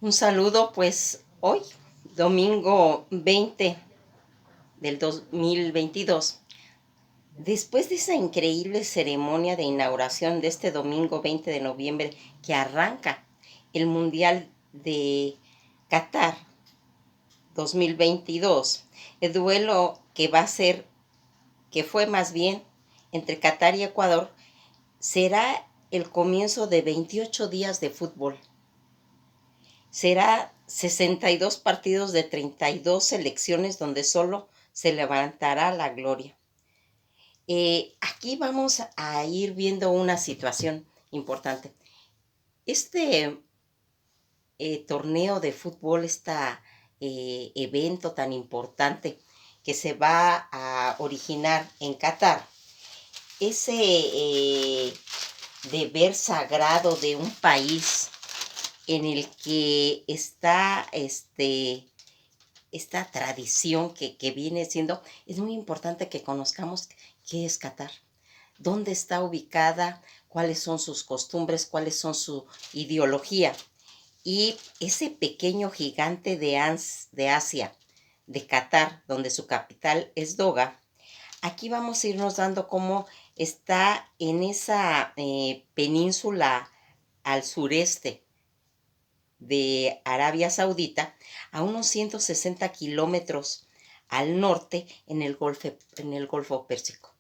Un saludo, pues hoy, domingo 20 del 2022, después de esa increíble ceremonia de inauguración de este domingo 20 de noviembre que arranca el Mundial de Qatar 2022, el duelo que va a ser, que fue más bien entre Qatar y Ecuador, será el comienzo de 28 días de fútbol. Será 62 partidos de 32 selecciones donde solo se levantará la gloria. Aquí vamos a ir viendo una situación importante. Este torneo de fútbol, este evento tan importante que se va a originar en Qatar, ese deber sagrado de un país en el que está esta tradición que viene siendo, es muy importante que conozcamos qué es Qatar, dónde está ubicada, cuáles son sus costumbres, cuáles son su ideología. Y ese pequeño gigante de Asia, de Qatar, donde su capital es Doha, aquí vamos a irnos dando cómo está en esa península al sureste de Arabia Saudita, a unos 160 kilómetros al norte en el Golfo Pérsico.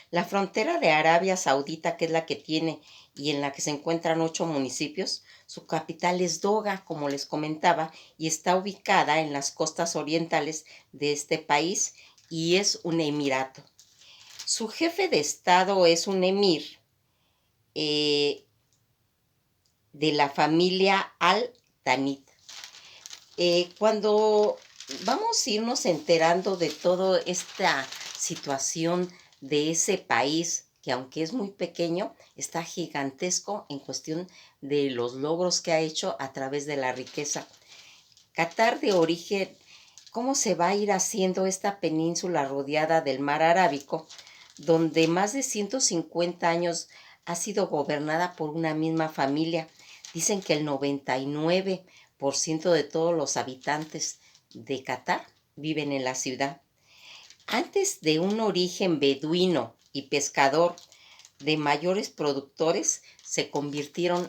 La frontera de Arabia Saudita, que es la que tiene y en la que se encuentran 8 municipios, su capital es Doha, como les comentaba, y está ubicada en las costas orientales de este país y es un emirato. Su jefe de estado es un emir de la familia Al-Tanit. Cuando vamos a irnos enterando de toda esta situación de ese país, que aunque es muy pequeño, está gigantesco en cuestión de los logros que ha hecho a través de la riqueza. Qatar de origen, ¿cómo se va a ir haciendo esta península rodeada del mar Arábico, donde más de 150 años ha sido gobernada por una misma familia? Dicen que el 99% de todos los habitantes de Qatar viven en la ciudad. Antes de un origen beduino y pescador, de mayores productores se convirtieron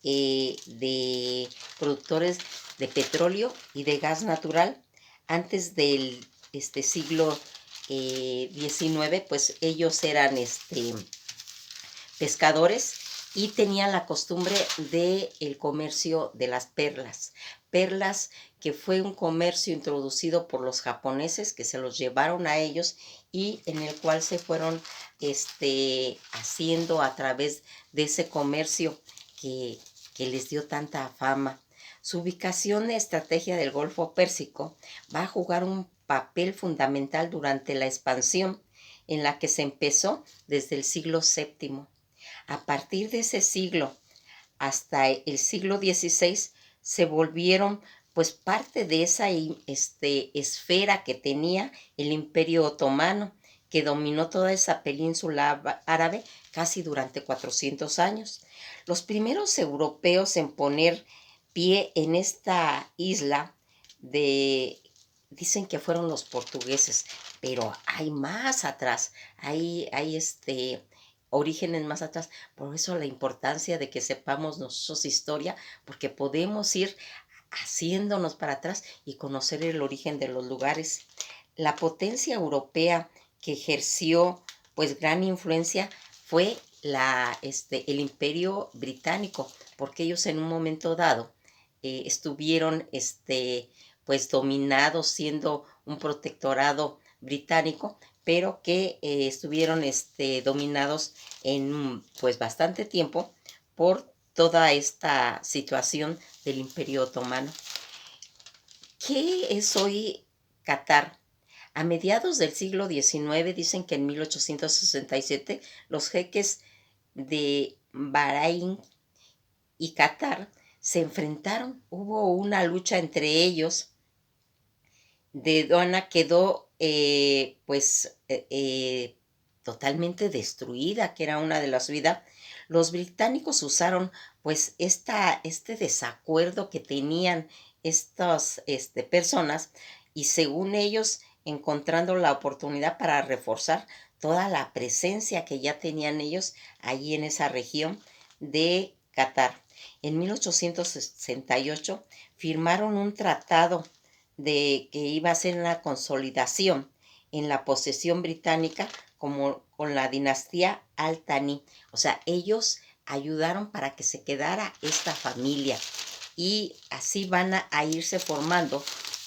de productores de petróleo y de gas natural. Antes del siglo XIX, pues ellos eran pescadores y tenían la costumbre del comercio de las perlas. Perlas que fue un comercio introducido por los japoneses que se los llevaron a ellos y en el cual se fueron haciendo a través de ese comercio que les dio tanta fama. Su ubicación y estrategia del Golfo Pérsico va a jugar un papel fundamental durante la expansión en la que se empezó desde el siglo VII. A partir de ese siglo hasta el siglo XVI se volvieron pues parte de esa esfera que tenía el Imperio Otomano, que dominó toda esa península árabe casi durante 400 años. Los primeros europeos en poner pie en esta isla dicen que fueron los portugueses, pero hay más atrás, hay orígenes más atrás. Por eso la importancia de que sepamos nosotros historia, porque podemos ir haciéndonos para atrás y conocer el origen de los lugares. La potencia europea que ejerció pues gran influencia fue el Imperio Británico, porque ellos en un momento dado estuvieron pues dominados, siendo un protectorado británico, pero que estuvieron dominados en pues bastante tiempo por toda esta situación del Imperio Otomano. ¿Qué es hoy Qatar? A mediados del siglo XIX, dicen que en 1867 los jeques de Bahrein y Qatar se enfrentaron. Hubo una lucha entre ellos. De Doha quedó totalmente destruida, que era una de las vidas. Los británicos usaron pues este desacuerdo que tenían estas personas y según ellos encontrando la oportunidad para reforzar toda la presencia que ya tenían ellos allí en esa región de Qatar. En 1868 firmaron un tratado de que iba a ser una consolidación en la posesión británica como con la dinastía Al-Thani. O sea, ellos ayudaron para que se quedara esta familia y así van a irse formando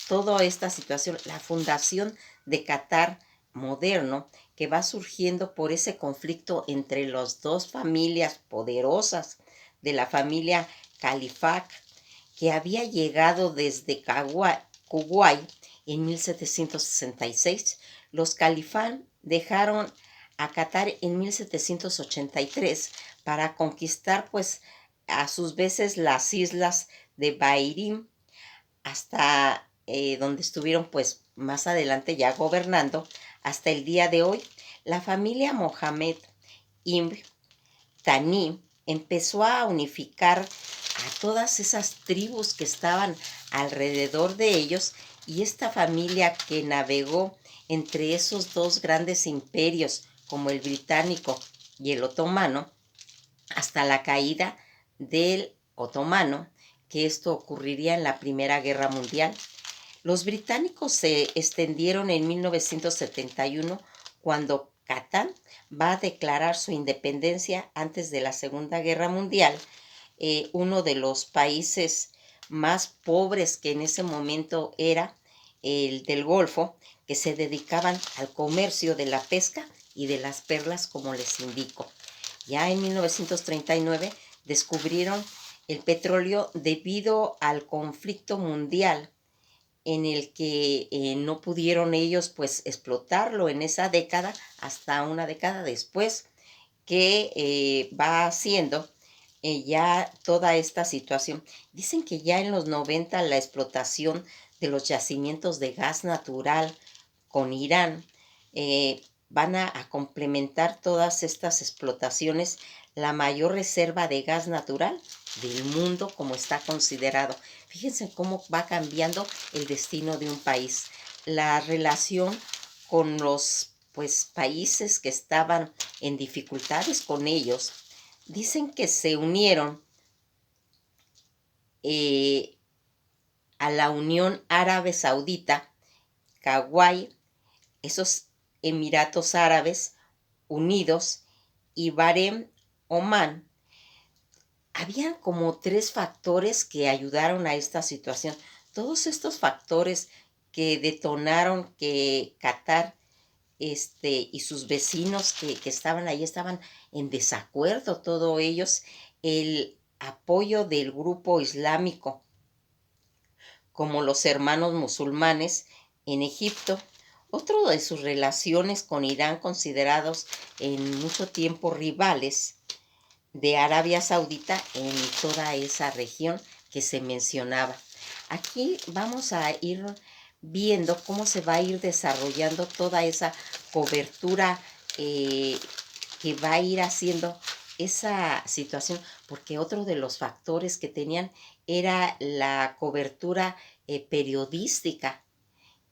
toda esta situación, la fundación de Qatar moderno que va surgiendo por ese conflicto entre las dos familias poderosas de la familia Califat que había llegado desde Kuwait en 1766. Los Califán dejaron a Qatar en 1783 para conquistar pues a sus veces las islas de Bahrein hasta donde estuvieron pues más adelante ya gobernando hasta el día de hoy. La familia Mohammed Ibn Taní empezó a unificar a todas esas tribus que estaban alrededor de ellos y esta familia que navegó entre esos dos grandes imperios como el británico y el otomano hasta la caída del otomano, que esto ocurriría en la Primera Guerra Mundial. Los británicos se extendieron en 1971 cuando Catán va a declarar su independencia antes de la Segunda Guerra Mundial, uno de los países más pobres que en ese momento era el del Golfo, que se dedicaban al comercio de la pesca y de las perlas, como les indico. Ya en 1939 descubrieron el petróleo debido al conflicto mundial en el que no pudieron ellos pues explotarlo en esa década hasta una década después que va haciendo ya toda esta situación. Dicen que ya en los 90 la explotación de los yacimientos de gas natural con Irán van a complementar todas estas explotaciones la mayor reserva de gas natural del mundo como está considerado. Fíjense cómo va cambiando el destino de un país. La relación con los pues países que estaban en dificultades con ellos, dicen que se unieron a la Unión Árabe Saudita, Kuwait, esos Emiratos Árabes Unidos y Bahrein, Omán. Habían como tres factores que ayudaron a esta situación. Todos estos factores que detonaron que Qatar y sus vecinos que estaban ahí estaban en desacuerdo, todos ellos, el apoyo del grupo islámico, como los hermanos musulmanes en Egipto, otro de sus relaciones con Irán, considerados en mucho tiempo rivales de Arabia Saudita en toda esa región que se mencionaba. Aquí vamos a ir viendo cómo se va a ir desarrollando toda esa cobertura que va a ir haciendo esa situación, porque otro de los factores que tenían era la cobertura periodística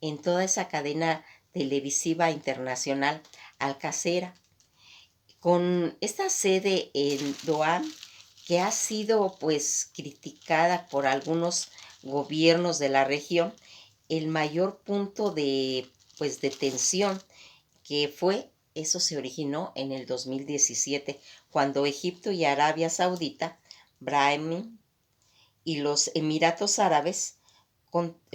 en toda esa cadena televisiva internacional Al Jazeera, con esta sede en Doha, que ha sido pues criticada por algunos gobiernos de la región, el mayor punto de pues de tensión que fue, eso se originó en el 2017, cuando Egipto y Arabia Saudita, Bahrein y los Emiratos Árabes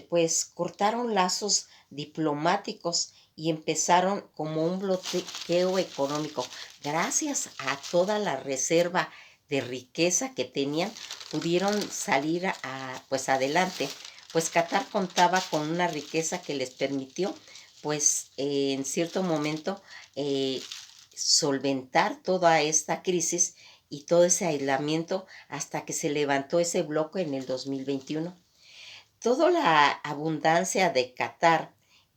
pues cortaron lazos diplomáticos y empezaron como un bloqueo económico. Gracias a toda la reserva de riqueza que tenían, pudieron salir pues adelante. Pues Qatar contaba con una riqueza que les permitió, pues en cierto momento, solventar toda esta crisis y todo ese aislamiento hasta que se levantó ese bloque en el 2021. Toda la abundancia de Qatar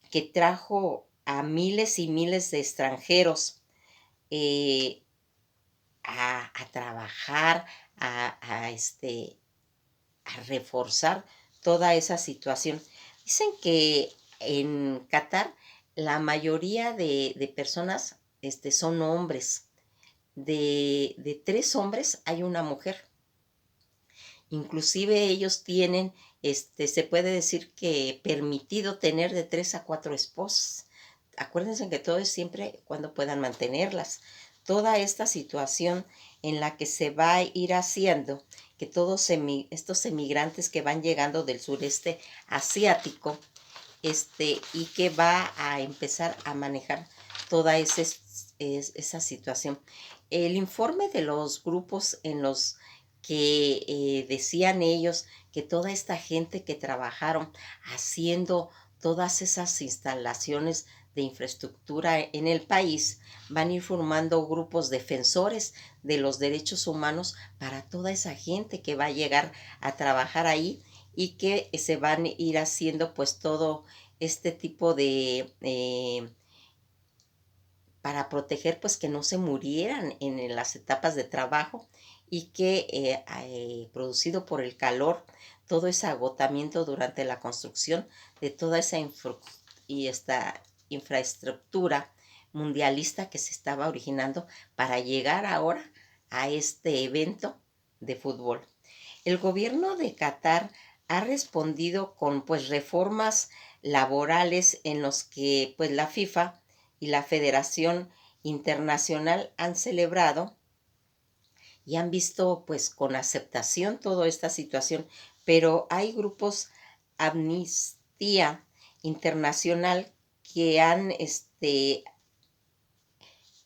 que trajo a miles y miles de extranjeros eh, a trabajar, a reforzar toda esa situación. Dicen que en Qatar la mayoría de personas son hombres. De 3 hombres hay una mujer. Inclusive ellos tienen, se puede decir que permitido tener de 3 a 4 esposas. Acuérdense que todo es siempre cuando puedan mantenerlas. Toda esta situación en la que se va a ir haciendo que todos estos emigrantes que van llegando del sureste asiático, y que va a empezar a manejar toda esa situación. El informe de los grupos en los que decían ellos que toda esta gente que trabajaron haciendo todas esas instalaciones de infraestructura en el país van a ir formando grupos defensores de los derechos humanos para toda esa gente que va a llegar a trabajar ahí y que se van a ir haciendo pues todo este tipo de para proteger pues que no se murieran en las etapas de trabajo y que producido por el calor, todo ese agotamiento durante la construcción de toda esa infraestructura mundialista que se estaba originando para llegar ahora a este evento de fútbol. El gobierno de Qatar ha respondido con pues reformas laborales en los que pues la FIFA y la Federación Internacional han celebrado y han visto pues con aceptación toda esta situación, pero hay grupos Amnistía Internacional que han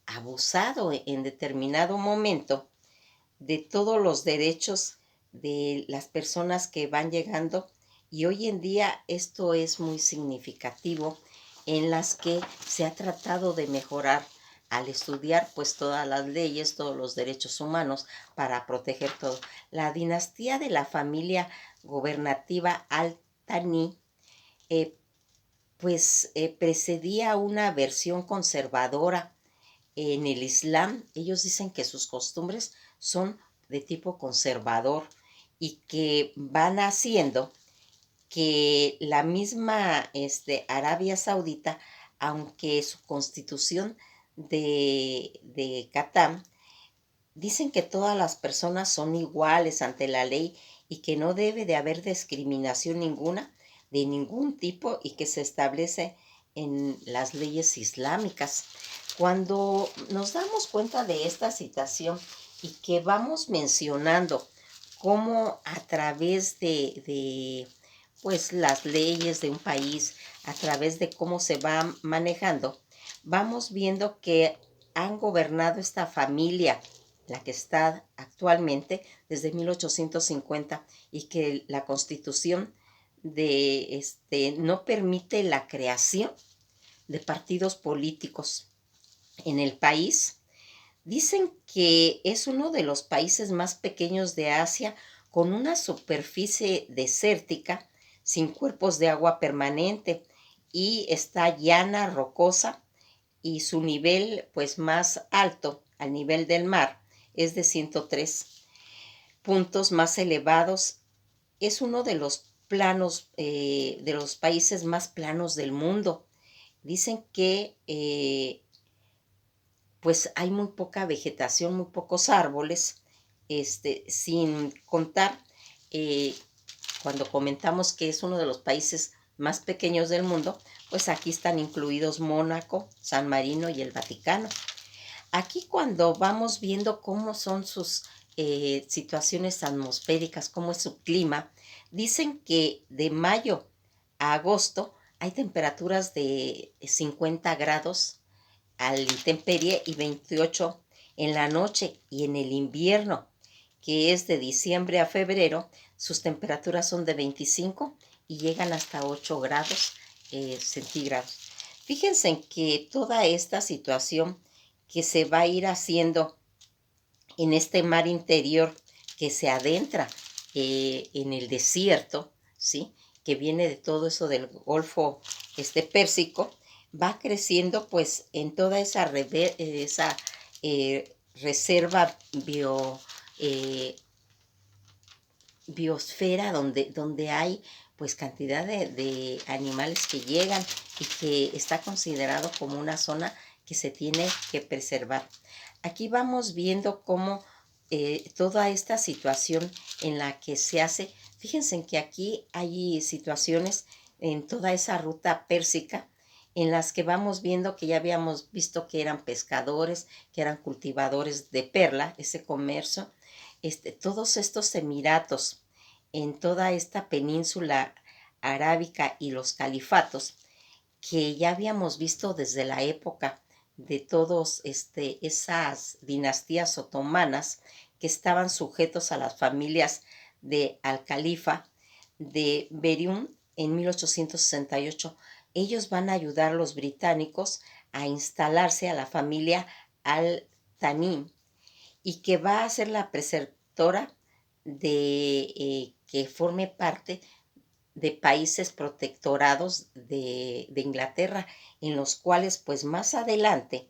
abusado en determinado momento de todos los derechos de las personas que van llegando, y hoy en día esto es muy significativo en las que se ha tratado de mejorar al estudiar pues todas las leyes, todos los derechos humanos para proteger todo. La dinastía de la familia gobernativa Al-Thani precedía una versión conservadora en el Islam. Ellos dicen que sus costumbres son de tipo conservador y que van haciendo que la misma Arabia Saudita, aunque su constitución de Qatar, dicen que todas las personas son iguales ante la ley y que no debe de haber discriminación ninguna de ningún tipo y que se establece en las leyes islámicas. Cuando nos damos cuenta de esta situación y que vamos mencionando cómo a través de pues las leyes de un país, a través de cómo se va manejando, vamos viendo que han gobernado esta familia, la que está actualmente desde 1850, y que la Constitución no permite la creación de partidos políticos en el país. Dicen que es uno de los países más pequeños de Asia, con una superficie desértica, sin cuerpos de agua permanente, y está llana, rocosa, y su nivel pues más alto al nivel del mar es de 103 puntos más elevados. Es uno de los planos, de los países más planos del mundo. Dicen que pues hay muy poca vegetación, muy pocos árboles, sin contar cuando comentamos que es uno de los países más pequeños del mundo, pues aquí están incluidos Mónaco, San Marino y el Vaticano. Aquí cuando vamos viendo cómo son sus situaciones atmosféricas, cómo es su clima, dicen que de mayo a agosto hay temperaturas de 50 grados a la intemperie y 28 en la noche, y en el invierno, que es de diciembre a febrero, sus temperaturas son de 25 y llegan hasta 8 grados centígrados. Fíjense en que toda esta situación que se va a ir haciendo en este mar interior que se adentra en el desierto, ¿sí?, que viene de todo eso del Golfo Pérsico, va creciendo pues en toda esa reserva biosfera donde hay pues cantidad de animales que llegan y que está considerado como una zona que se tiene que preservar. Aquí vamos viendo cómo toda esta situación en la que se hace, fíjense en que aquí hay situaciones en toda esa ruta pérsica en las que vamos viendo que ya habíamos visto que eran pescadores, que eran cultivadores de perla, ese comercio, todos estos emiratos en toda esta península arábica y los califatos que ya habíamos visto desde la época de todos esas dinastías otomanas que estaban sujetos a las familias de al califa de Berium en 1868. Ellos van a ayudar a los británicos a instalarse a la familia al-Tanim y que va a ser la preceptora de que forme parte de países protectorados de Inglaterra, en los cuales pues más adelante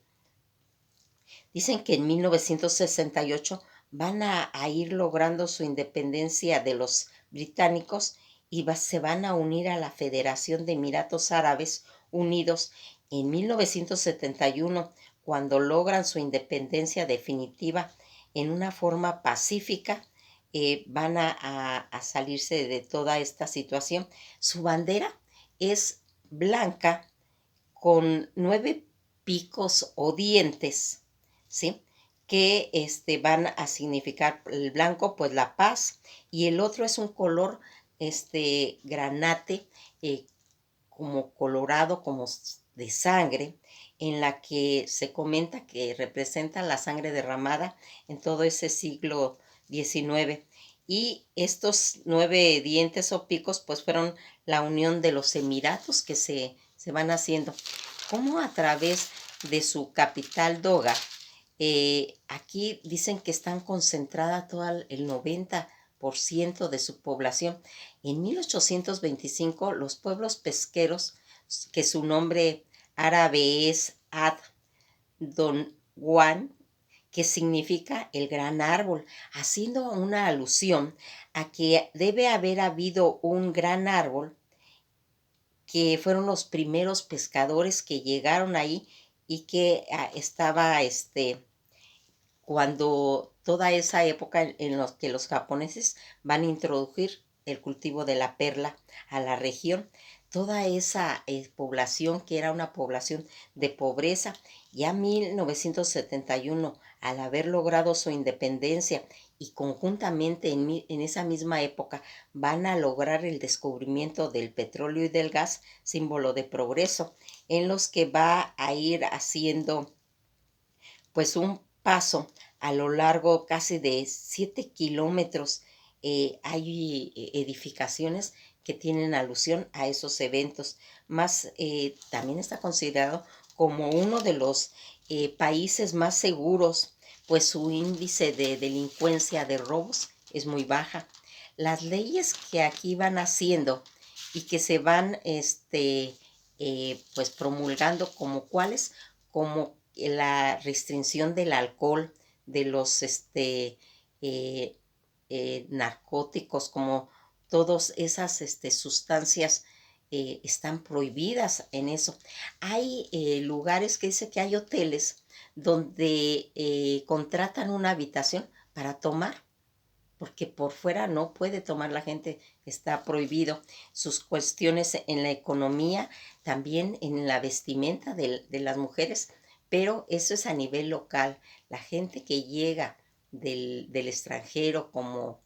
dicen que en 1968 van a ir logrando su independencia de los británicos y se van a unir a la Federación de Emiratos Árabes Unidos en 1971, cuando logran su independencia definitiva en una forma pacífica. Van a salirse de toda esta situación. Su bandera es blanca con 9 picos o dientes, ¿sí? Que van a significar el blanco, pues la paz, y el otro es un color granate, como colorado, como de sangre, en la que se comenta que representa la sangre derramada en todo ese siglo XIX. Y estos 9 dientes o picos, pues fueron la unión de los emiratos que se van haciendo. Como a través de su capital Doga, aquí dicen que están concentrada todo el 90% de su población. En 1825, los pueblos pesqueros, que su nombre árabe es Ad Don Juan, que significa el gran árbol, haciendo una alusión a que debe haber habido un gran árbol que fueron los primeros pescadores que llegaron ahí y que estaba cuando toda esa época en los que los japoneses van a introducir el cultivo de la perla a la región, toda esa población que era una población de pobreza, ya 1971, al haber logrado su independencia y conjuntamente en esa misma época van a lograr el descubrimiento del petróleo y del gas, símbolo de progreso, en los que va a ir haciendo pues un paso a lo largo casi de 7 kilómetros. Hay edificaciones que tienen alusión a esos eventos, más también está considerado como uno de los países más seguros, pues su índice de delincuencia de robos es muy baja. Las leyes que aquí van haciendo y que se van pues promulgando como cuáles, como la restricción del alcohol, de los narcóticos, como todas esas sustancias están prohibidas en eso. Hay lugares que dice que hay hoteles donde contratan una habitación para tomar, porque por fuera no puede tomar la gente, está prohibido. Sus cuestiones en la economía, también en la vestimenta de las mujeres, pero eso es a nivel local. La gente que llega del extranjero, como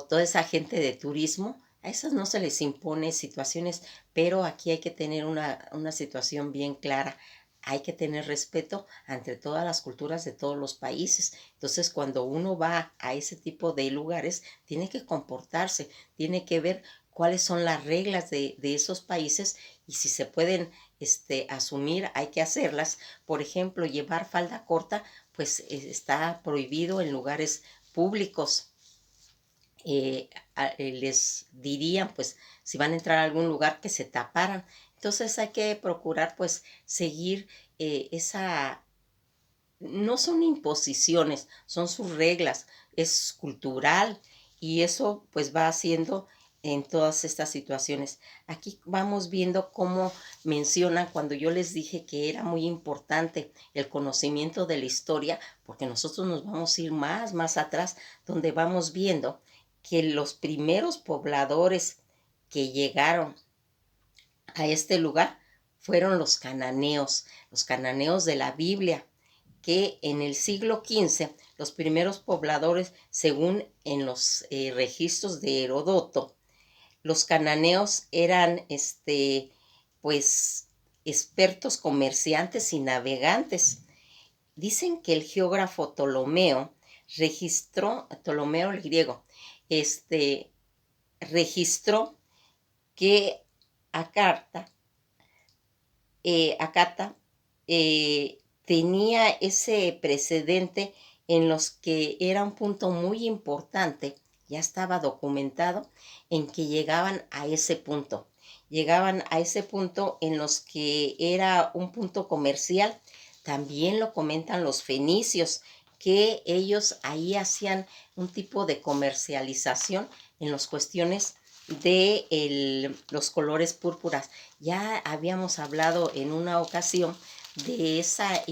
toda esa gente de turismo, a esas no se les impone situaciones, pero aquí hay que tener una situación bien clara. Hay que tener respeto ante todas las culturas de todos los países. Entonces, cuando uno va a ese tipo de lugares, tiene que comportarse, tiene que ver cuáles son las reglas de esos países y si se pueden asumir, hay que hacerlas. Por ejemplo, llevar falda corta, pues está prohibido en lugares públicos. Les dirían pues si van a entrar a algún lugar que se taparan. Entonces hay que procurar pues seguir esa, no son imposiciones, son sus reglas, es cultural y eso pues va haciendo en todas estas situaciones. Aquí vamos viendo cómo mencionan cuando yo les dije que era muy importante el conocimiento de la historia, porque nosotros nos vamos a ir más atrás, donde vamos viendo que los primeros pobladores que llegaron a este lugar fueron los cananeos de la Biblia, que en el siglo XV los primeros pobladores, según en los registros de Herodoto, los cananeos eran, pues, expertos comerciantes y navegantes. Dicen que el geógrafo Ptolomeo el griego, registró que Acarta, Acata tenía ese precedente en los que era un punto muy importante, ya estaba documentado, en que llegaban a ese punto. Llegaban a ese punto en los que era un punto comercial. También lo comentan los fenicios, que ellos ahí hacían un tipo de comercialización en las cuestiones de los colores púrpuras. Ya habíamos hablado en una ocasión de esa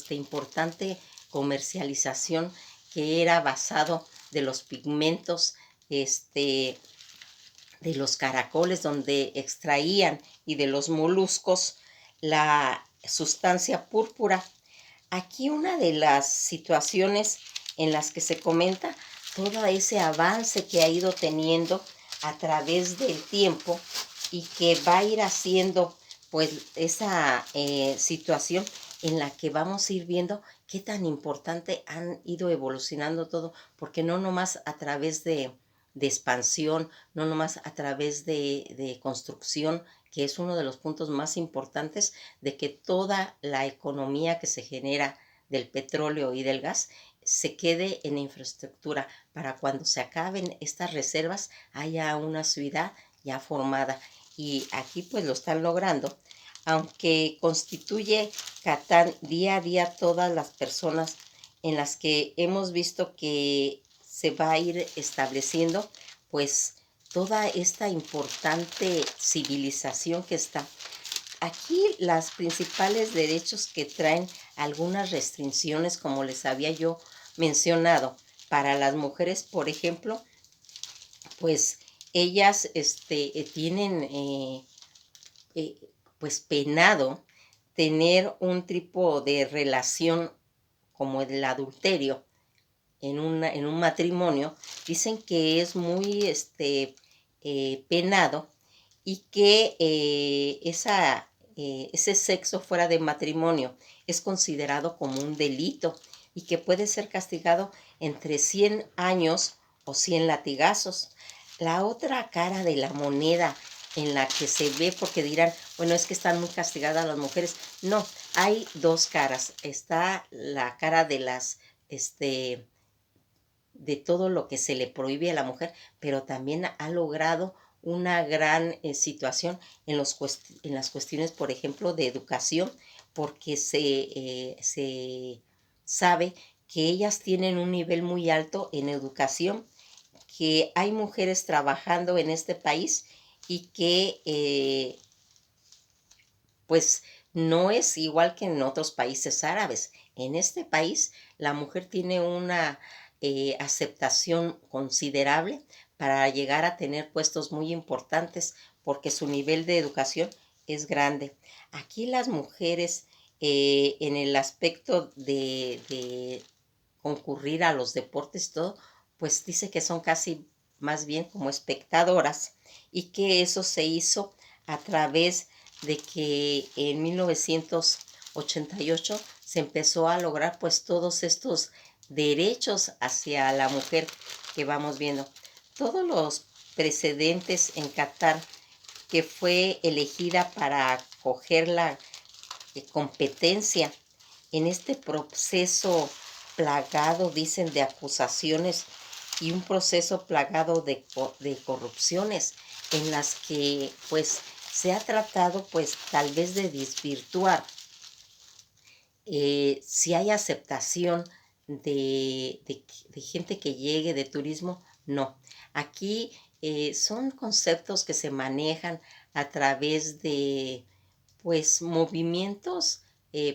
importante comercialización que era basado de los pigmentos, de los caracoles donde extraían y de los moluscos la sustancia púrpura. Aquí una de las situaciones en las que se comenta todo ese avance que ha ido teniendo a través del tiempo y que va a ir haciendo pues esa situación en la que vamos a ir viendo qué tan importante han ido evolucionando todo, porque no nomás a través de expansión, no nomás a través de construcción, que es uno de los puntos más importantes de que toda la economía que se genera del petróleo y del gas se quede en infraestructura para cuando se acaben estas reservas haya una ciudad ya formada. Y aquí pues lo están logrando, aunque constituye Catán día a día todas las personas en las que hemos visto que se va a ir estableciendo pues toda esta importante civilización que está. Aquí las principales derechos que traen algunas restricciones, como les había yo mencionado, para las mujeres, por ejemplo, pues ellas tienen eh, pues penado tener un tipo de relación como el adulterio en un matrimonio. Dicen que es muy penado y que ese sexo fuera de matrimonio es considerado como un delito y que puede ser castigado entre 100 años o 100 latigazos. La otra cara de la moneda en la que se ve, porque dirán, bueno, es que están muy castigadas las mujeres. No, hay dos caras. Está la cara de de todo lo que se le prohíbe a la mujer, pero también ha logrado una gran situación en las cuestiones, por ejemplo, de educación, porque se sabe que ellas tienen un nivel muy alto en educación, que hay mujeres trabajando en este país y que pues no es igual que en otros países árabes. En este país la mujer tiene una aceptación considerable para llegar a tener puestos muy importantes porque su nivel de educación es grande. Aquí las mujeres en el aspecto de concurrir a los deportes y todo, pues dice que son casi más bien como espectadoras y que eso se hizo a través de que en 1988 se empezó a lograr pues todos estos derechos hacia la mujer que vamos viendo. Todos los precedentes en Qatar que fue elegida para acoger la competencia en este proceso plagado, dicen, de acusaciones y un proceso plagado de corrupciones en las que pues se ha tratado pues tal vez de desvirtuar si hay aceptación de gente que llegue de turismo, no. Aquí son conceptos que se manejan a través de, pues, movimientos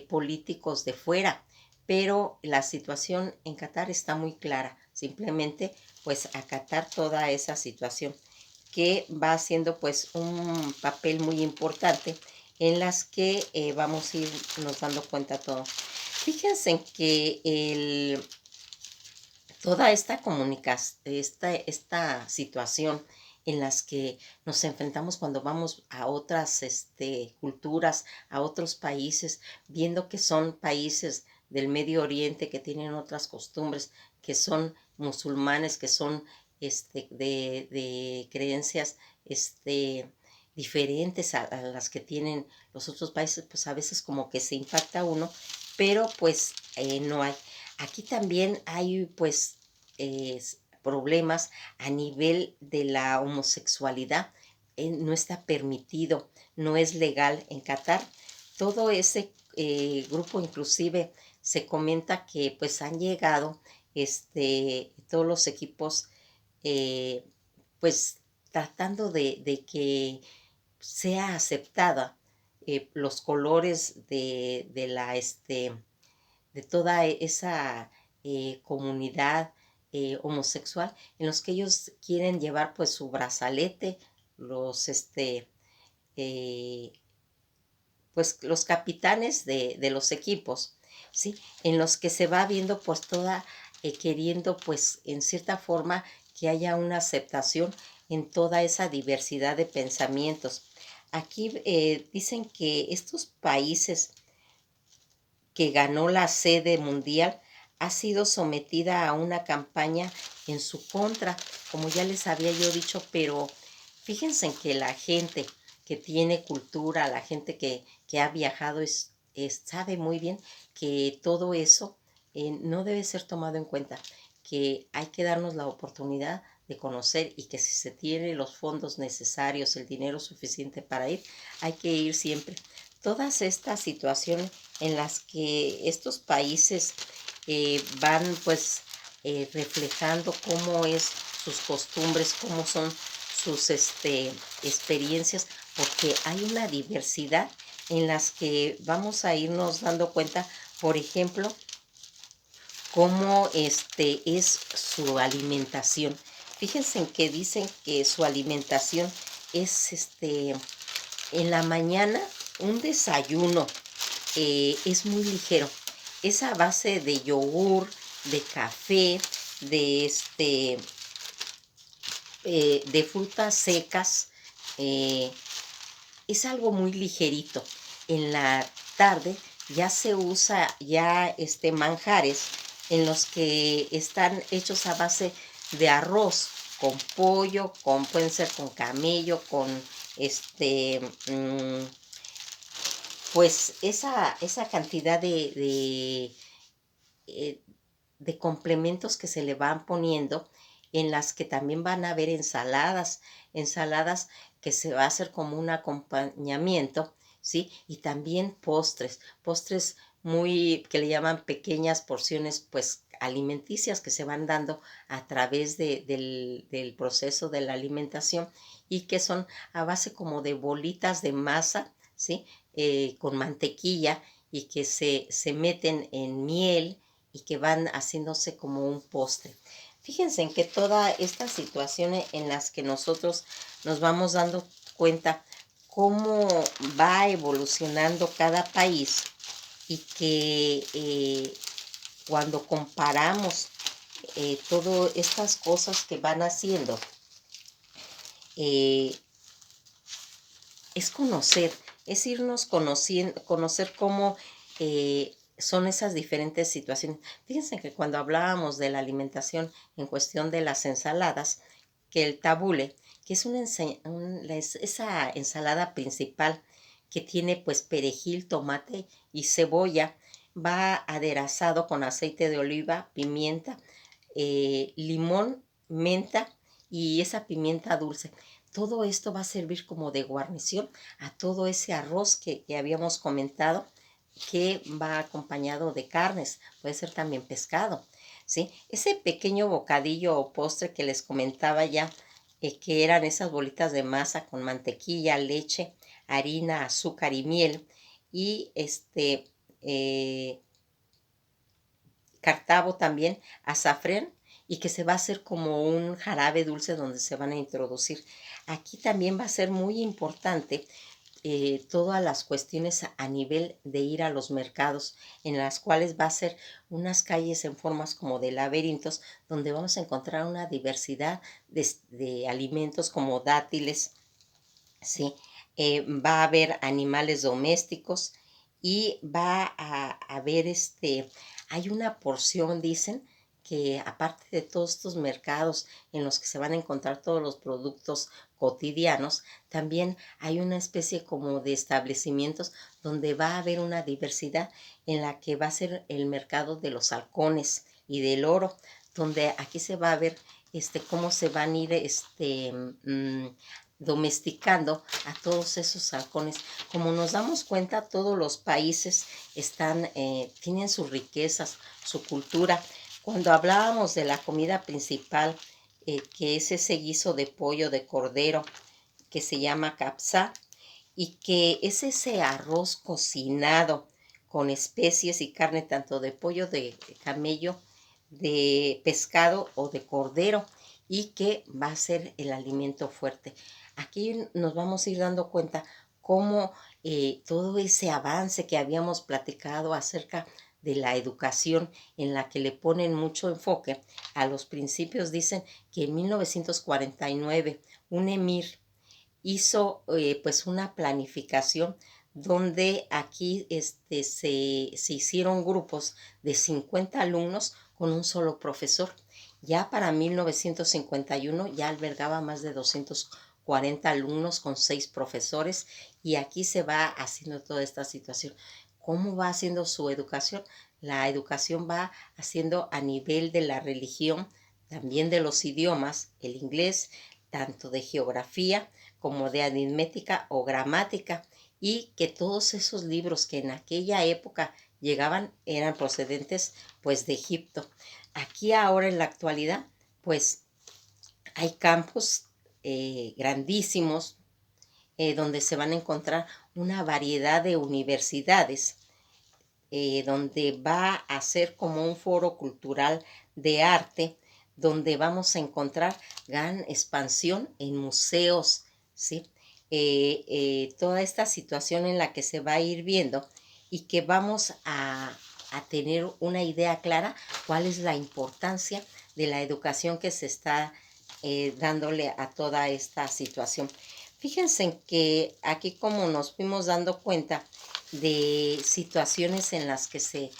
políticos de fuera, pero la situación en Qatar está muy clara. Simplemente, pues, acatar toda esa situación que va haciendo, pues, un papel muy importante en las que vamos a irnos dando cuenta todo. Fíjense en que toda esta comunicación, esta situación en las que nos enfrentamos cuando vamos a otras culturas, a otros países, viendo que son países del Medio Oriente que tienen otras costumbres, que son musulmanes, que son de creencias diferentes a las que tienen los otros países, pues a veces como que se impacta uno, pero pues no hay. Aquí también hay pues problemas a nivel de la homosexualidad. No está permitido, no es legal en Qatar. Todo ese grupo inclusive se comenta que pues han llegado todos los equipos eh, pues tratando de que sea aceptada los colores de toda esa comunidad homosexual en los que ellos quieren llevar pues su brazalete, los eh, pues los capitanes de los equipos, ¿sí? En los que se va viendo pues toda, queriendo pues en cierta forma que haya una aceptación en toda esa diversidad de pensamientos. Aquí dicen que estos países que ganó la sede mundial ha sido sometida a una campaña en su contra, como ya les había yo dicho, pero fíjense en que la gente que tiene cultura, la gente que ha viajado, sabe muy bien que todo eso no debe ser tomado en cuenta, que hay que darnos la oportunidad de conocer y que si se tiene los fondos necesarios, el dinero suficiente para ir, hay que ir siempre. Todas estas situaciones en las que estos países van pues reflejando cómo es sus costumbres, cómo son sus experiencias, porque hay una diversidad en las que vamos a irnos dando cuenta, por ejemplo, cómo es su alimentación. Fíjense en que dicen que su alimentación es en la mañana un desayuno es muy ligero. Es a base de yogur, de café, de de frutas secas. eh, es algo muy ligerito. En la tarde ya se usa ya manjares en los que están hechos a base de arroz con pollo, pueden ser con camello, con pues esa cantidad eh, de complementos que se le van poniendo, en las que también van a haber ensaladas que se va a hacer como un acompañamiento, ¿sí? Y también postres muy, que le llaman pequeñas porciones, pues alimenticias que se van dando a través del proceso de la alimentación y que son a base como de bolitas de masa, ¿sí? Con mantequilla y que se meten en miel y que van haciéndose como un postre. Fíjense en que todas estas situaciones en las que nosotros nos vamos dando cuenta cómo va evolucionando cada país y que cuando comparamos todas estas cosas que van haciendo, eh, es conocer, es irnos conociendo, conocer cómo son esas diferentes situaciones. Fíjense que cuando hablábamos de la alimentación en cuestión de las ensaladas, que el tabule, que es esa ensalada principal que tiene pues perejil, tomate y cebolla, va aderezado con aceite de oliva, pimienta, limón, menta y esa pimienta dulce. Todo esto va a servir como de guarnición a todo ese arroz que habíamos comentado que va acompañado de carnes, puede ser también pescado, ¿sí? Ese pequeño bocadillo o postre que les comentaba ya, que eran esas bolitas de masa con mantequilla, leche, harina, azúcar y miel, y cartabo también, azafrán, y que se va a hacer como un jarabe dulce donde se van a introducir. Aquí también va a ser muy importante todas las cuestiones a nivel de ir a los mercados, en las cuales va a ser unas calles en formas como de laberintos, donde vamos a encontrar una diversidad de alimentos como dátiles, ¿sí? Va a haber animales domésticos y va a haber hay una porción, dicen, que aparte de todos estos mercados en los que se van a encontrar todos los productos cotidianos, también hay una especie como de establecimientos donde va a haber una diversidad en la que va a ser el mercado de los halcones y del oro, donde aquí se va a ver cómo se van a ir domesticando a todos esos halcones. Como nos damos cuenta, todos los países tienen sus riquezas, su cultura. Cuando hablábamos de la comida principal, que es ese guiso de pollo, de cordero, que se llama capsa, y que es ese arroz cocinado con especies y carne tanto de pollo, de camello, de pescado o de cordero, y que va a ser el alimento fuerte. Aquí nos vamos a ir dando cuenta cómo todo ese avance que habíamos platicado acerca de la educación, en la que le ponen mucho enfoque a los principios. Dicen que en 1949 un emir hizo pues una planificación donde aquí se hicieron grupos de 50 alumnos con un solo profesor. Ya para 1951 ya albergaba más de 240 alumnos con 6 profesores, y aquí se va haciendo toda esta situación. ¿Cómo va haciendo su educación? La educación va haciendo a nivel de la religión, también de los idiomas, el inglés, tanto de geografía como de aritmética o gramática, y que todos esos libros que en aquella época llegaban eran procedentes pues de Egipto. Aquí ahora en la actualidad pues hay campus grandísimos, donde se van a encontrar una variedad de universidades, donde va a ser como un foro cultural de arte, donde vamos a encontrar gran expansión en museos, ¿sí? Toda esta situación en la que se va a ir viendo, y que vamos a tener una idea clara cuál es la importancia de la educación que se está dándole a toda esta situación. Fíjense en que aquí, como nos fuimos dando cuenta de situaciones en las que se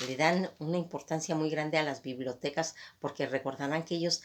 le dan una importancia muy grande a las bibliotecas, porque recordarán que ellos